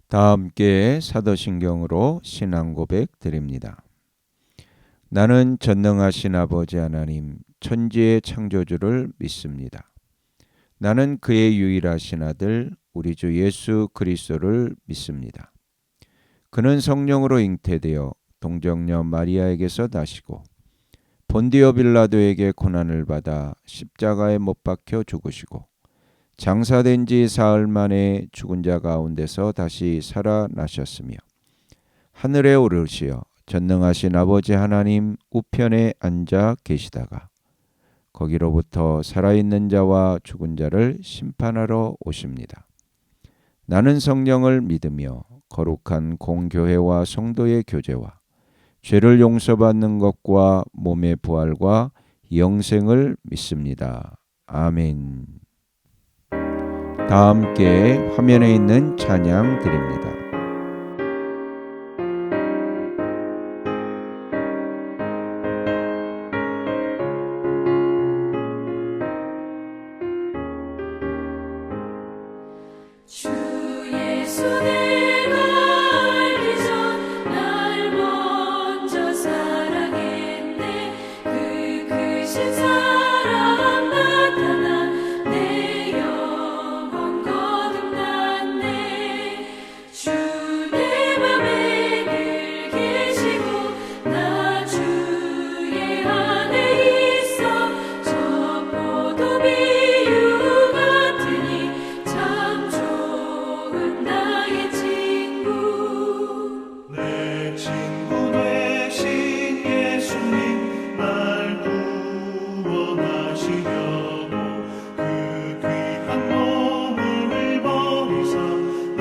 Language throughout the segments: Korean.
다 함께 사도신경으로 신앙 고백 드립니다. 나는 전능하신 아버지 하나님 천지의 창조주를 믿습니다. 나는 그의 유일하신 아들 우리 주 예수 그리스도를 믿습니다. 그는 성령으로 잉태되어 동정녀 마리아에게서 나시고 본디오 빌라도에게 고난을 받아 십자가에 못 박혀 죽으시고 장사된 지 사흘 만에 죽은 자 가운데서 다시 살아나셨으며 하늘에 오르시어 전능하신 아버지 하나님 우편에 앉아 계시다가 거기로부터 살아있는 자와 죽은 자를 심판하러 오십니다. 나는 성령을 믿으며 거룩한 공교회와 성도의 교제와 죄를 용서받는 것과 몸의 부활과 영생을 믿습니다. 아멘. 다 함께 화면에 있는 찬양 드립니다. 주 예수 내가 알기 전 날 먼저 사랑했네. 그 크신 사랑 나타나 내 영혼 거듭났네. 주 내 맘에 늘 계시고 나 주의 안에 있어. 저 포도비유 같으니 참 좋은 나의 친구. 내 친구 되신 예수님 날 구원하시려고 그 귀한 몸을 버리사 내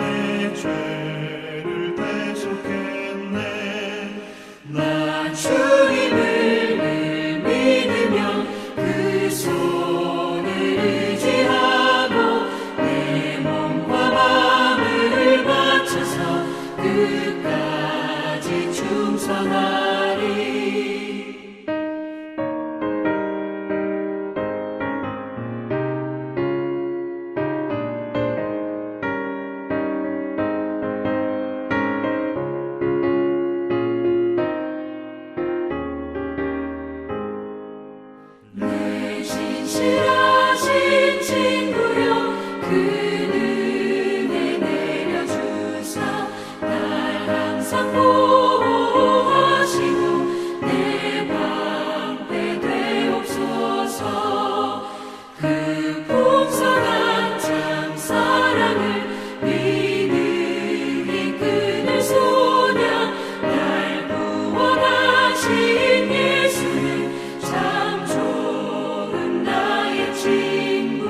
죄를 대속했네. 나 주님을 늘 믿으며 그 손을 의지하고 내 몸과 마음을 바쳐서 끝까지 충성하리. 내 진실하신 친구여 그 은혜 내려주사 날 항상 보호하시고 내 방패 되옵소서. 그 풍성한 참 사랑을 믿음이 끊을 소냐. 날 구원하신 예수는 참 좋은 나의 친구.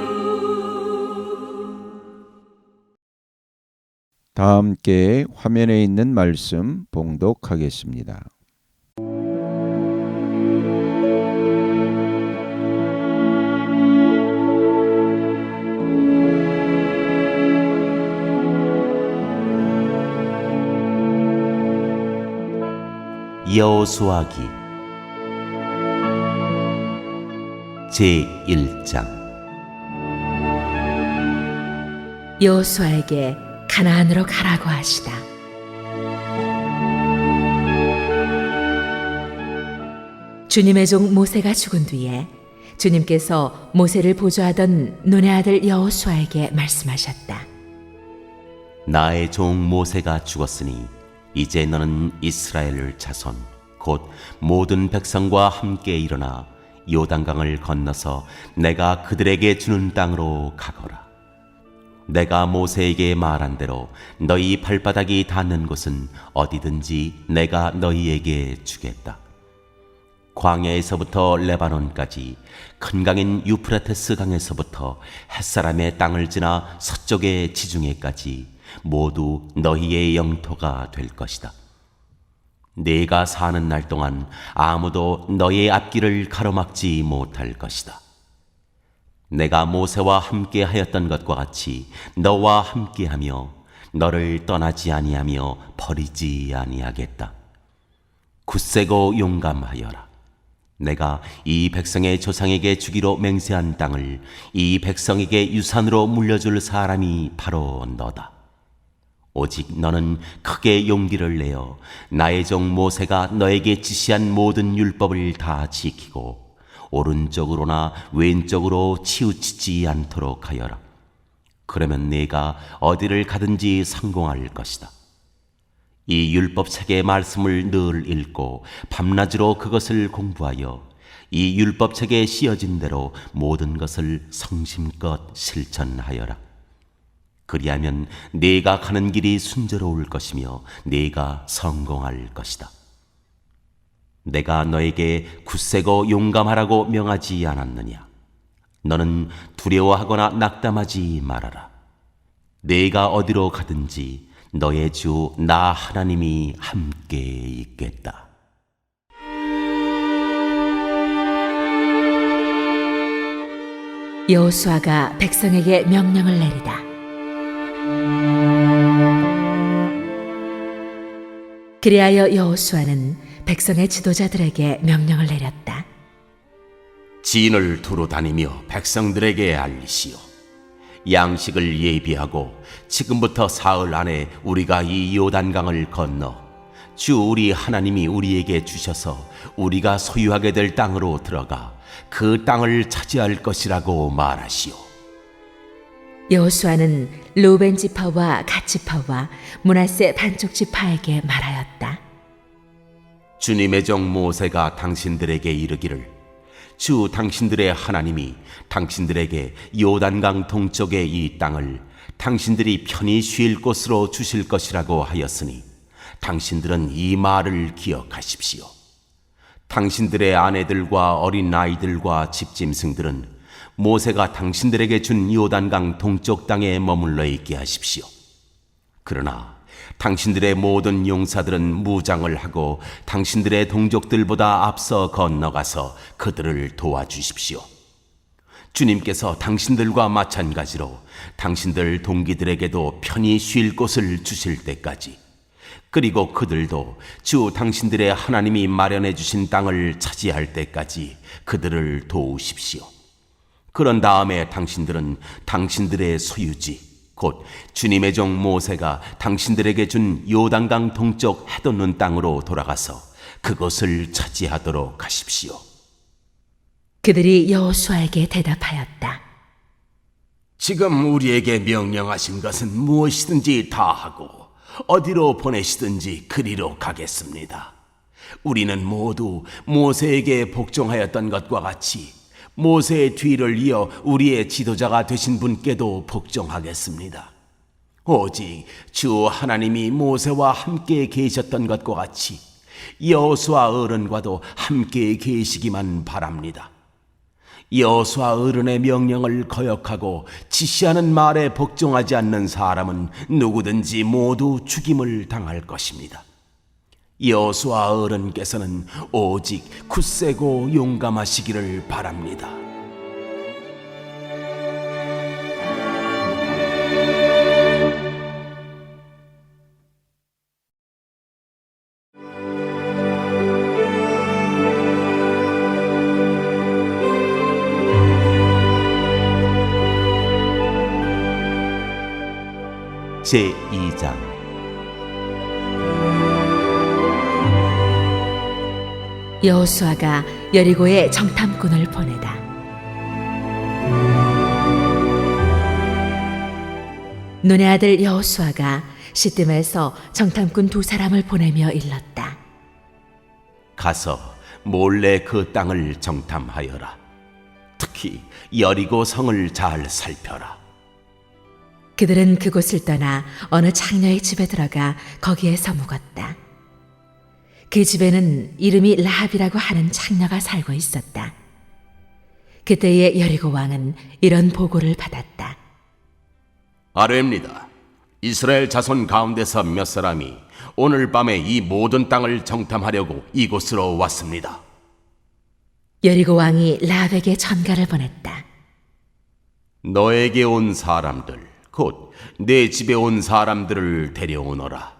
다 함께 화면에 있는 말씀 봉독하겠습니다. 여호수아기 제1장. 여호수아에게 가나안으로 가라고 하시다. 주님의 종 모세가 죽은 뒤에 주님께서 모세를 보조하던 눈의 아들 여호수아에게 말씀하셨다. 나의 종 모세가 죽었으니 이제 너는 이스라엘 자손 곧 모든 백성과 함께 일어나 요단강을 건너서 내가 그들에게 주는 땅으로 가거라. 내가 모세에게 말한 대로 너희 발바닥이 닿는 곳은 어디든지 내가 너희에게 주겠다. 광야에서부터 레바논까지 큰 강인 유프라테스 강에서부터 햇사람의 땅을 지나 서쪽의 지중해까지 모두 너희의 영토가 될 것이다. 네가 사는 날 동안 아무도 너의 앞길을 가로막지 못할 것이다. 내가 모세와 함께 하였던 것과 같이 너와 함께하며 너를 떠나지 아니하며 버리지 아니하겠다. 굳세고 용감하여라. 내가 이 백성의 조상에게 주기로 맹세한 땅을 이 백성에게 유산으로 물려줄 사람이 바로 너다. 오직 너는 크게 용기를 내어 나의 종 모세가 너에게 지시한 모든 율법을 다 지키고 오른쪽으로나 왼쪽으로 치우치지 않도록 하여라. 그러면 네가 어디를 가든지 성공할 것이다. 이 율법책의 말씀을 늘 읽고 밤낮으로 그것을 공부하여 이 율법책에 씌어진 대로 모든 것을 성심껏 실천하여라. 그리하면 네가 가는 길이 순조로울 것이며 네가 성공할 것이다. 내가 너에게 굳세고 용감하라고 명하지 않았느냐? 너는 두려워하거나 낙담하지 말아라. 네가 어디로 가든지 너의 주 나 하나님이 함께 있겠다. 여호수아가 백성에게 명령을 내리다. 그리하여 여호수아는 백성의 지도자들에게 명령을 내렸다. 진을 두루 다니며 백성들에게 알리시오. 양식을 예비하고 지금부터 사흘 안에 우리가 이 요단강을 건너 주 우리 하나님이 우리에게 주셔서 우리가 소유하게 될 땅으로 들어가 그 땅을 차지할 것이라고 말하시오. 여호수아는 르우벤 지파와 갓 지파와 므낫세 반쪽 지파에게 말하였다. 주님의 종 모세가 당신들에게 이르기를 주 당신들의 하나님이 당신들에게 요단강 동쪽의 이 땅을 당신들이 편히 쉴 곳으로 주실 것이라고 하였으니 당신들은 이 말을 기억하십시오. 당신들의 아내들과 어린 아이들과 집짐승들은 모세가 당신들에게 준 요단강 동쪽 땅에 머물러 있게 하십시오. 그러나 당신들의 모든 용사들은 무장을 하고 당신들의 동족들보다 앞서 건너가서 그들을 도와주십시오. 주님께서 당신들과 마찬가지로 당신들 동기들에게도 편히 쉴 곳을 주실 때까지, 그리고 그들도 주 당신들의 하나님이 마련해 주신 땅을 차지할 때까지 그들을 도우십시오. 그런 다음에 당신들은 당신들의 소유지 곧 주님의 종 모세가 당신들에게 준 요단강 동쪽 해돋는 땅으로 돌아가서 그것을 차지하도록 하십시오. 그들이 여호수아에게 대답하였다. 지금 우리에게 명령하신 것은 무엇이든지 다 하고 어디로 보내시든지 그리로 가겠습니다. 우리는 모두 모세에게 복종하였던 것과 같이 모세의 뒤를 이어 우리의 지도자가 되신 분께도 복종하겠습니다. 오직 주 하나님이 모세와 함께 계셨던 것과 같이 여호수아 어른과도 함께 계시기만 바랍니다. 여호수아 어른의 명령을 거역하고 지시하는 말에 복종하지 않는 사람은 누구든지 모두 죽임을 당할 것입니다. 여호수아 어른께서는 오직 굳세고 용감하시기를 바랍니다. 제2장 여호수아가 여리고에 정탐꾼을 보내다. 눈의 아들 여호수아가 시뜸에서 정탐꾼 2사람을 보내며 일렀다. 가서 몰래 그 땅을 정탐하여라. 특히 여리고 성을 잘 살펴라. 그들은 그곳을 떠나 어느 창녀의 집에 들어가 거기에서 묵었다. 그 집에는 이름이 라합이라고 하는 창녀가 살고 있었다. 그때의 여리고 왕은 이런 보고를 받았다. 아뢰입니다. 이스라엘 자손 가운데서 몇 사람이 오늘 밤에 이 모든 땅을 정탐하려고 이곳으로 왔습니다. 여리고 왕이 라합에게 전가를 보냈다. 너에게 온 사람들 곧 내 집에 온 사람들을 데려오너라.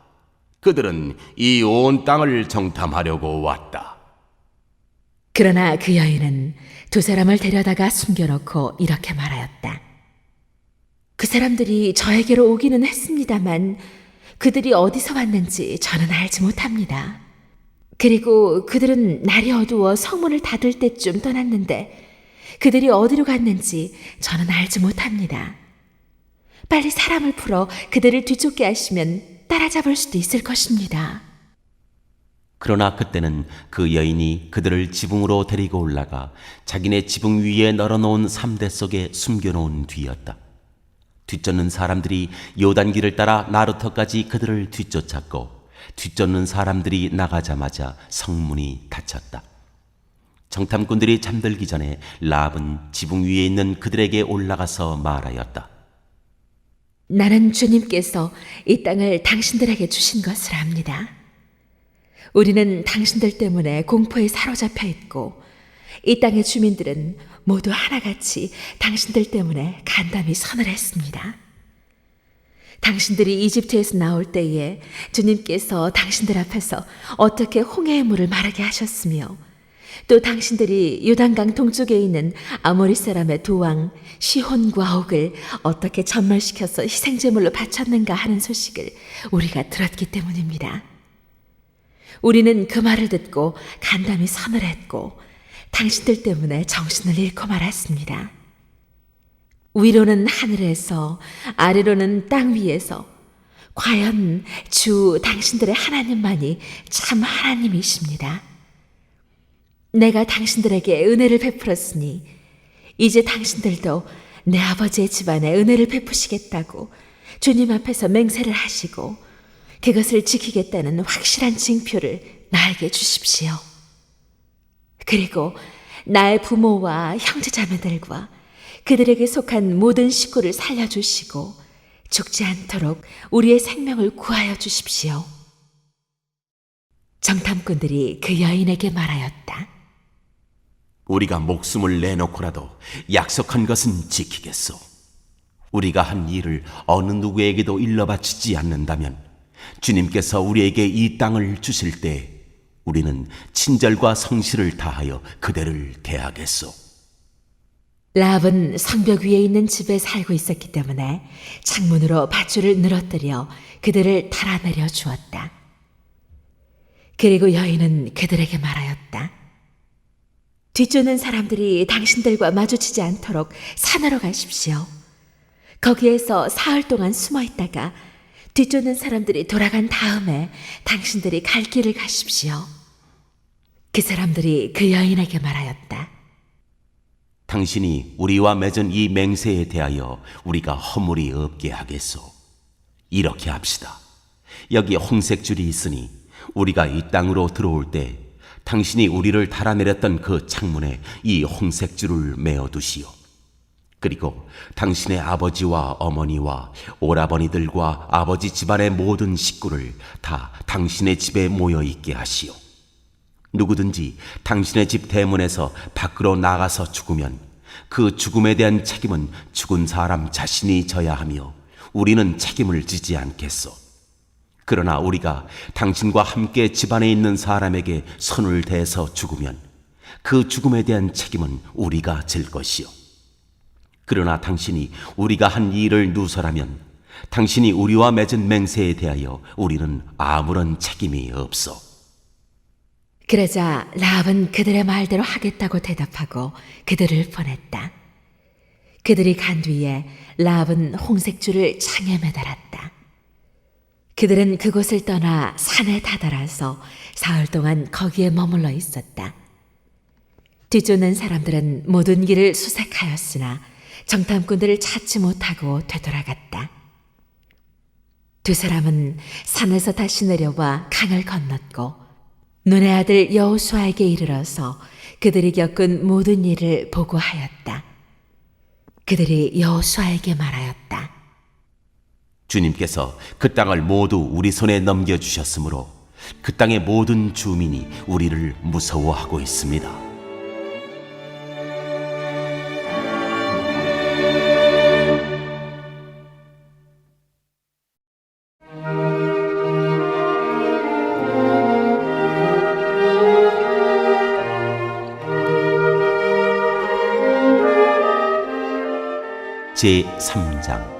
그들은 이 온 땅을 정탐하려고 왔다. 그러나 그 여인은 2사람을 데려다가 숨겨놓고 이렇게 말하였다. 그 사람들이 저에게로 오기는 했습니다만 그들이 어디서 왔는지 저는 알지 못합니다. 그리고 그들은 날이 어두워 성문을 닫을 때쯤 떠났는데 그들이 어디로 갔는지 저는 알지 못합니다. 빨리 사람을 풀어 그들을 뒤쫓게 하시면 따라잡을 수도 있을 것입니다. 그러나 그때는 그 여인이 그들을 지붕으로 데리고 올라가 자기네 지붕 위에 널어놓은 삼대 속에 숨겨놓은 뒤였다. 뒤쫓는 사람들이 요단길을 따라 나루터까지 그들을 뒤쫓았고 뒤쫓는 사람들이 나가자마자 성문이 닫혔다. 정탐꾼들이 잠들기 전에 라합은 지붕 위에 있는 그들에게 올라가서 말하였다. 나는 주님께서 이 땅을 당신들에게 주신 것을 압니다. 우리는 당신들 때문에 공포에 사로잡혀 있고 이 땅의 주민들은 모두 하나같이 당신들 때문에 간담이 선을 했습니다. 당신들이 이집트에서 나올 때에 주님께서 당신들 앞에서 어떻게 홍해의 물을 마르게 하셨으며 또 당신들이 요단강 동쪽에 있는 아모리 사람의 두 왕 시혼과 옥을 어떻게 전멸시켜서 희생제물로 바쳤는가 하는 소식을 우리가 들었기 때문입니다. 우리는 그 말을 듣고 간담이 선을 했고 당신들 때문에 정신을 잃고 말았습니다. 위로는 하늘에서 아래로는 땅 위에서 과연 주 당신들의 하나님만이 참 하나님이십니다. 내가 당신들에게 은혜를 베풀었으니 이제 당신들도 내 아버지의 집안에 은혜를 베푸시겠다고 주님 앞에서 맹세를 하시고 그것을 지키겠다는 확실한 징표를 나에게 주십시오. 그리고 나의 부모와 형제자매들과 그들에게 속한 모든 식구를 살려주시고 죽지 않도록 우리의 생명을 구하여 주십시오. 정탐꾼들이 그 여인에게 말하였다. 우리가 목숨을 내놓고라도 약속한 것은 지키겠소. 우리가 한 일을 어느 누구에게도 일러바치지 않는다면 주님께서 우리에게 이 땅을 주실 때 우리는 친절과 성실을 다하여 그대를 대하겠소. 라합은 성벽 위에 있는 집에 살고 있었기 때문에 창문으로 밧줄을 늘어뜨려 그들을 달아내려 주었다. 그리고 여인은 그들에게 말하였다. 뒤쫓는 사람들이 당신들과 마주치지 않도록 산으로 가십시오. 거기에서 사흘 동안 숨어 있다가 뒤쫓는 사람들이 돌아간 다음에 당신들이 갈 길을 가십시오. 그 사람들이 그 여인에게 말하였다. 당신이 우리와 맺은 이 맹세에 대하여 우리가 허물이 없게 하겠소. 이렇게 합시다. 여기 홍색줄이 있으니 우리가 이 땅으로 들어올 때 당신이 우리를 달아내렸던 그 창문에 이 홍색줄을 메어두시오. 그리고 당신의 아버지와 어머니와 오라버니들과 아버지 집안의 모든 식구를 다 당신의 집에 모여 있게 하시오. 누구든지 당신의 집 대문에서 밖으로 나가서 죽으면 그 죽음에 대한 책임은 죽은 사람 자신이 져야 하며 우리는 책임을 지지 않겠소. 그러나 우리가 당신과 함께 집안에 있는 사람에게 손을 대서 죽으면 그 죽음에 대한 책임은 우리가 질 것이요. 그러나 당신이 우리가 한 일을 누설하면 당신이 우리와 맺은 맹세에 대하여 우리는 아무런 책임이 없소. 그러자 라합은 그들의 말대로 하겠다고 대답하고 그들을 보냈다. 그들이 간 뒤에 라합은 홍색줄을 창에 매달았다. 그들은 그곳을 떠나 산에 다다라서 사흘 동안 거기에 머물러 있었다. 뒤쫓는 사람들은 모든 길을 수색하였으나 정탐꾼들을 찾지 못하고 되돌아갔다. 두 사람은 산에서 다시 내려와 강을 건넜고 눈의 아들 여호수아에게 이르러서 그들이 겪은 모든 일을 보고하였다. 그들이 여호수아에게 말하였다. 주님께서 그 땅을 모두 우리 손에 넘겨주셨으므로 그 땅의 모든 주민이 우리를 무서워하고 있습니다. 제 3장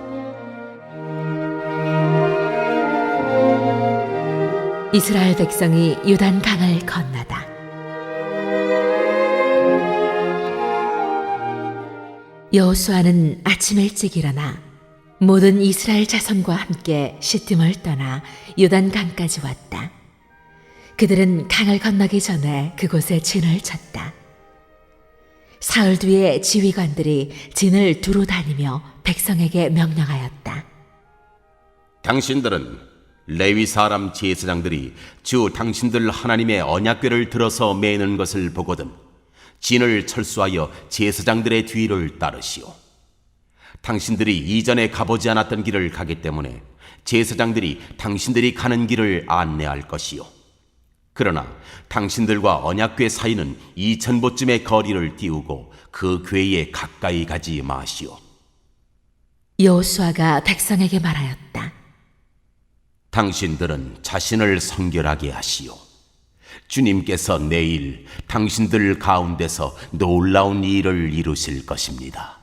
이스라엘 백성이 요단 강을 건너다. 여호수아는 아침 일찍 일어나 모든 이스라엘 자손과 함께 시팀을 떠나 요단 강까지 왔다. 그들은 강을 건너기 전에 그곳에 진을 쳤다. 사흘 뒤에 지휘관들이 진을 두루 다니며 백성에게 명령하였다. 당신들은 레위 사람 제사장들이 주 당신들 하나님의 언약궤를 들어서 매는 것을 보거든 진을 철수하여 제사장들의 뒤를 따르시오. 당신들이 이전에 가보지 않았던 길을 가기 때문에 제사장들이 당신들이 가는 길을 안내할 것이요. 그러나 당신들과 언약궤 사이는 2000보쯤의 거리를 띄우고 그 궤에 가까이 가지 마시오. 여호수아가 백성에게 말하였다. 당신들은 자신을 성결하게 하시오. 주님께서 내일 당신들 가운데서 놀라운 일을 이루실 것입니다.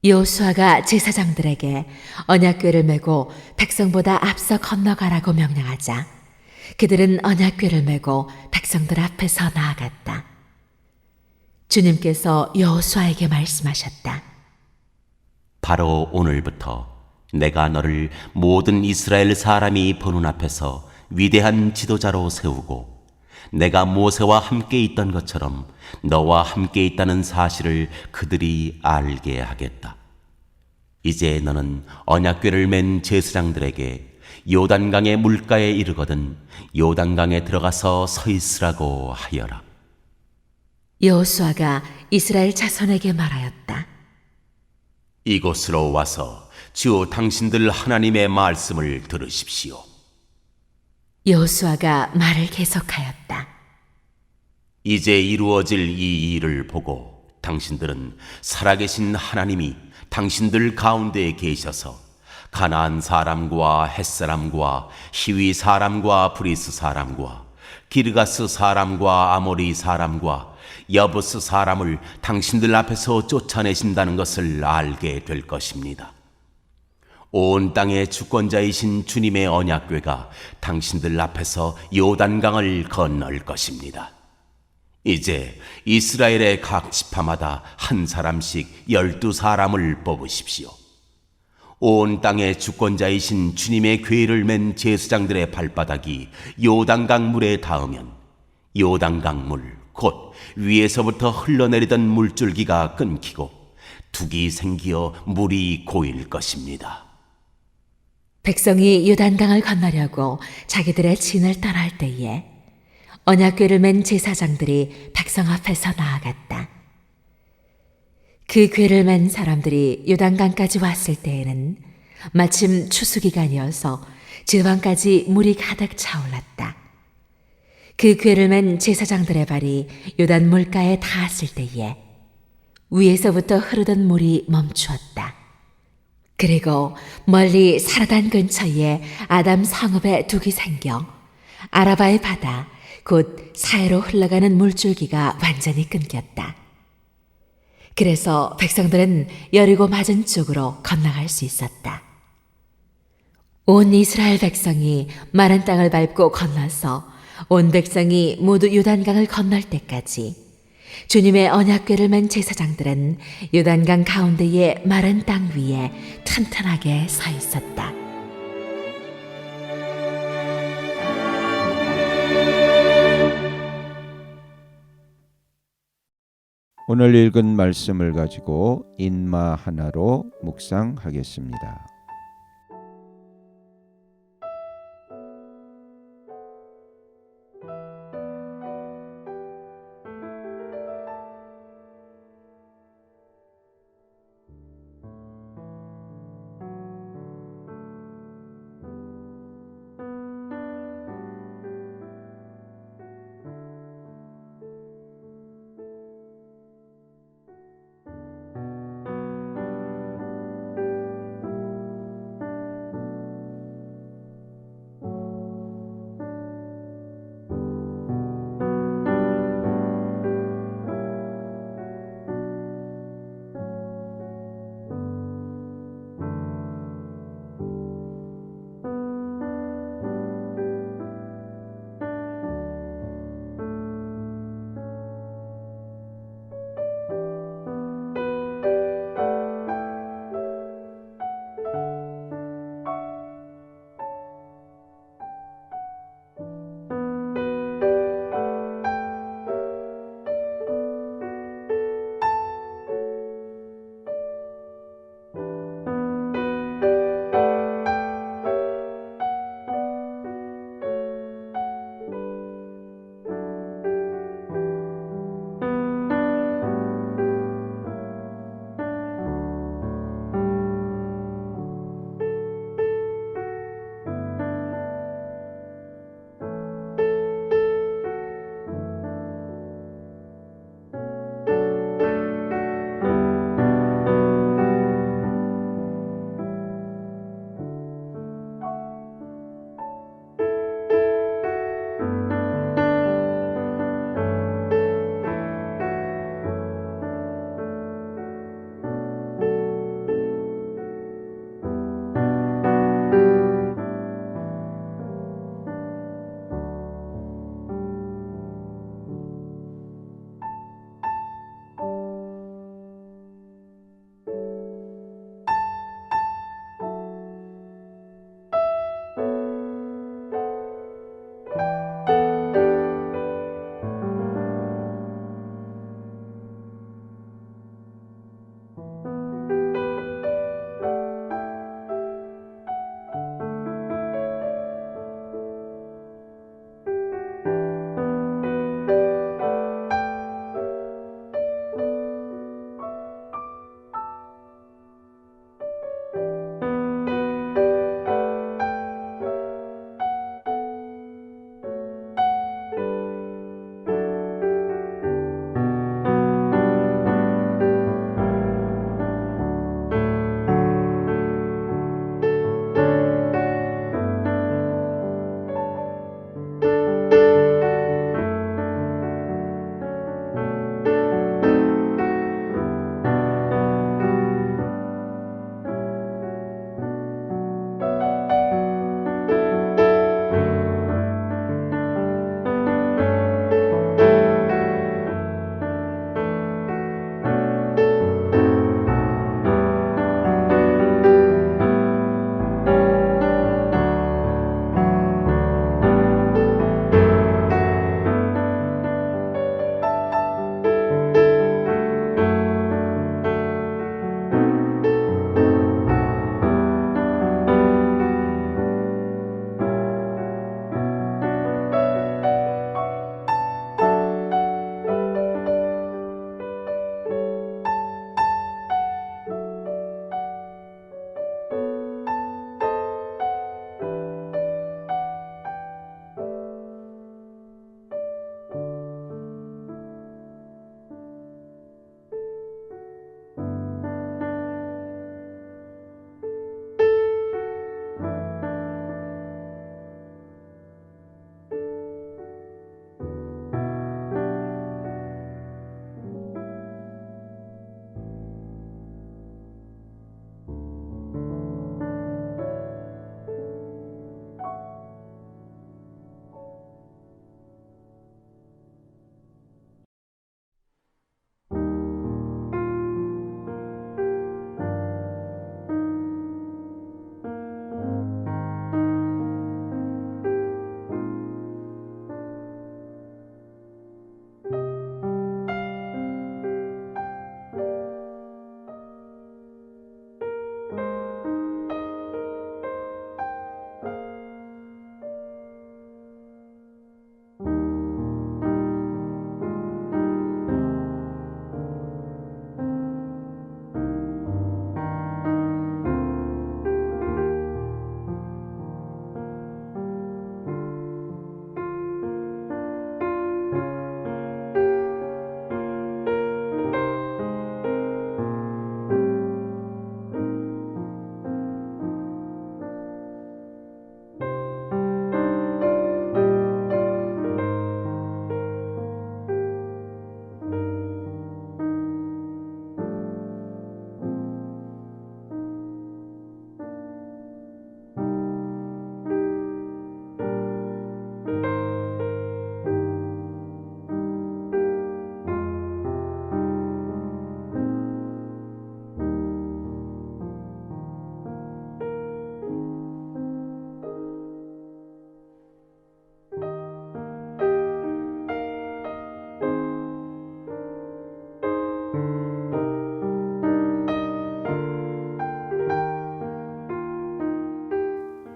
여호수아가 제사장들에게 언약궤를 메고 백성보다 앞서 건너가라고 명령하자 그들은 언약궤를 메고 백성들 앞에서 나아갔다. 주님께서 여호수아에게 말씀하셨다. 바로 오늘부터 내가 너를 모든 이스라엘 사람이 보는 앞에서 위대한 지도자로 세우고 내가 모세와 함께 있던 것처럼 너와 함께 있다는 사실을 그들이 알게 하겠다. 이제 너는 언약궤를 맨 제사장들에게 요단강의 물가에 이르거든 요단강에 들어가서 서 있으라고 하여라. 여호수아가 이스라엘 자손에게 말하였다. 이곳으로 와서 주 당신들 하나님의 말씀을 들으십시오. 여호수아가 말을 계속하였다. 이제 이루어질 이 일을 보고 당신들은 살아계신 하나님이 당신들 가운데에 계셔서 가나안 사람과 헷 사람과 히위 사람과 브리스 사람과 기르가스 사람과 아모리 사람과 여부스 사람을 당신들 앞에서 쫓아내신다는 것을 알게 될 것입니다. 온 땅의 주권자이신 주님의 언약궤가 당신들 앞에서 요단강을 건널 것입니다. 이제 이스라엘의 각 지파마다 한 사람씩 12사람을 뽑으십시오. 온 땅의 주권자이신 주님의 궤를 맨 제사장들의 발바닥이 요단강 물에 닿으면 요단강 물, 곧 위에서부터 흘러내리던 물줄기가 끊기고 둑이 생기어 물이 고일 것입니다. 백성이 요단강을 건너려고 자기들의 진을 떠날 때에 언약궤를 맨 제사장들이 백성 앞에서 나아갔다. 그 궤를 맨 사람들이 요단강까지 왔을 때에는 마침 추수기간이어서 제방까지 물이 가득 차올랐다. 그 궤를 맨 제사장들의 발이 요단 물가에 닿았을 때에 위에서부터 흐르던 물이 멈추었다. 그리고 멀리 사르단 근처에 아담 성읍에 둑이 생겨 아라바의 바다 곧 사해로 흘러가는 물줄기가 완전히 끊겼다. 그래서 백성들은 여리고 맞은 쪽으로 건너갈 수 있었다. 온 이스라엘 백성이 마른 땅을 밟고 건너서 온 백성이 모두 요단강을 건널 때까지 주님의 언약궤를 맨 제사장들은 요단강 가운데의 마른 땅 위에 튼튼하게 서 있었다. 오늘 읽은 말씀을 가지고 인마 하나로 묵상하겠습니다.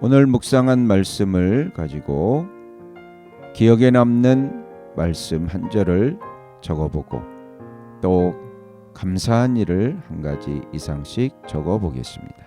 오늘 묵상한 말씀을 가지고 기억에 남는 말씀 한 절을 적어보고 또 감사한 일을 한 가지 이상씩 적어보겠습니다.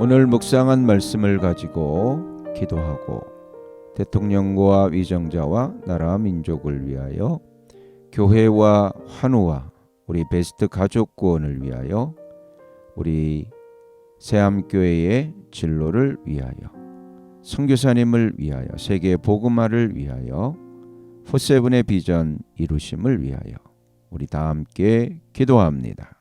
오늘 묵상한 말씀을 가지고 기도하고 대통령과 위정자와 나라 민족을 위하여 교회와 환우와 우리 베스트 가족 구원을 위하여 우리 새암교회의 진로를 위하여 선교사님을 위하여 세계 복음화를 위하여 포세븐의 비전 이루심을 위하여 우리 다 함께 기도합니다.